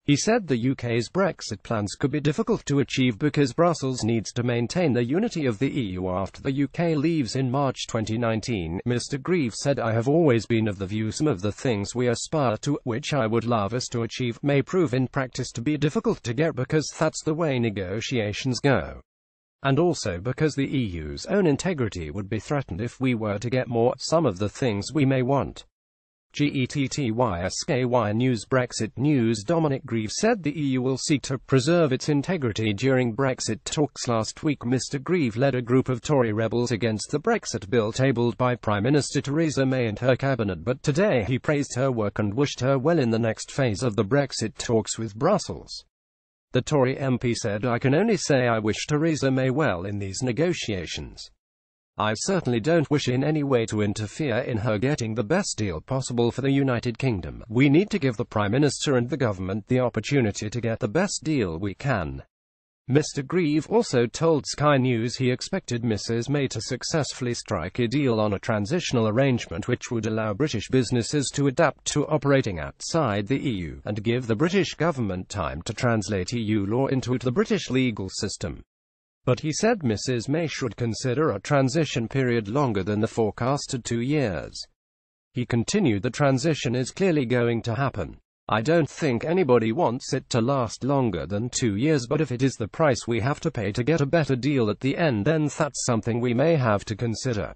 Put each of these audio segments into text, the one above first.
He said the UK's Brexit plans could be difficult to achieve because Brussels needs to maintain the unity of the EU after the UK leaves in March 2019. Mr Grieve said, "I have always been of the view some of the things we aspire to, which I would love us to achieve, may prove in practice to be difficult to get because that's the way negotiations go. And also because the EU's own integrity would be threatened if we were to get some of the things we may want." GETTYSKY NewsBrexit News. Dominic Grieve said the EU will seek to preserve its integrity during Brexit talks. Last week Mr Grieve led a group of Tory rebels against the Brexit bill tabled by Prime Minister Theresa May and her cabinet, but today he praised her work and wished her well in the next phase of the Brexit talks with Brussels. The Tory MP said, "I can only say I wish Theresa May well in these negotiations. I certainly don't wish in any way to interfere in her getting the best deal possible for the United Kingdom. We need to give the Prime Minister and the government the opportunity to get the best deal we can." Mr Grieve also told Sky News he expected Mrs May to successfully strike a deal on a transitional arrangement which would allow British businesses to adapt to operating outside the EU, and give the British government time to translate EU law into the British legal system. But he said Mrs May should consider a transition period longer than the forecasted 2 years. He continued, "The transition is clearly going to happen. I don't think anybody wants it to last longer than 2 years, but if it is the price we have to pay to get a better deal at the end, then that's something we may have to consider."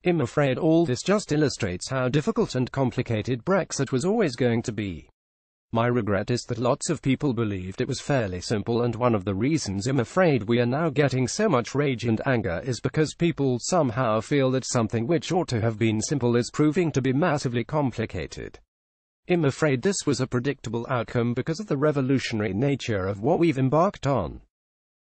I'm afraid all this just illustrates how difficult and complicated Brexit was always going to be. My regret is that lots of people believed it was fairly simple, and one of the reasons I'm afraid we are now getting so much rage and anger is because people somehow feel that something which ought to have been simple is proving to be massively complicated. I'm afraid this was a predictable outcome because of the revolutionary nature of what we've embarked on.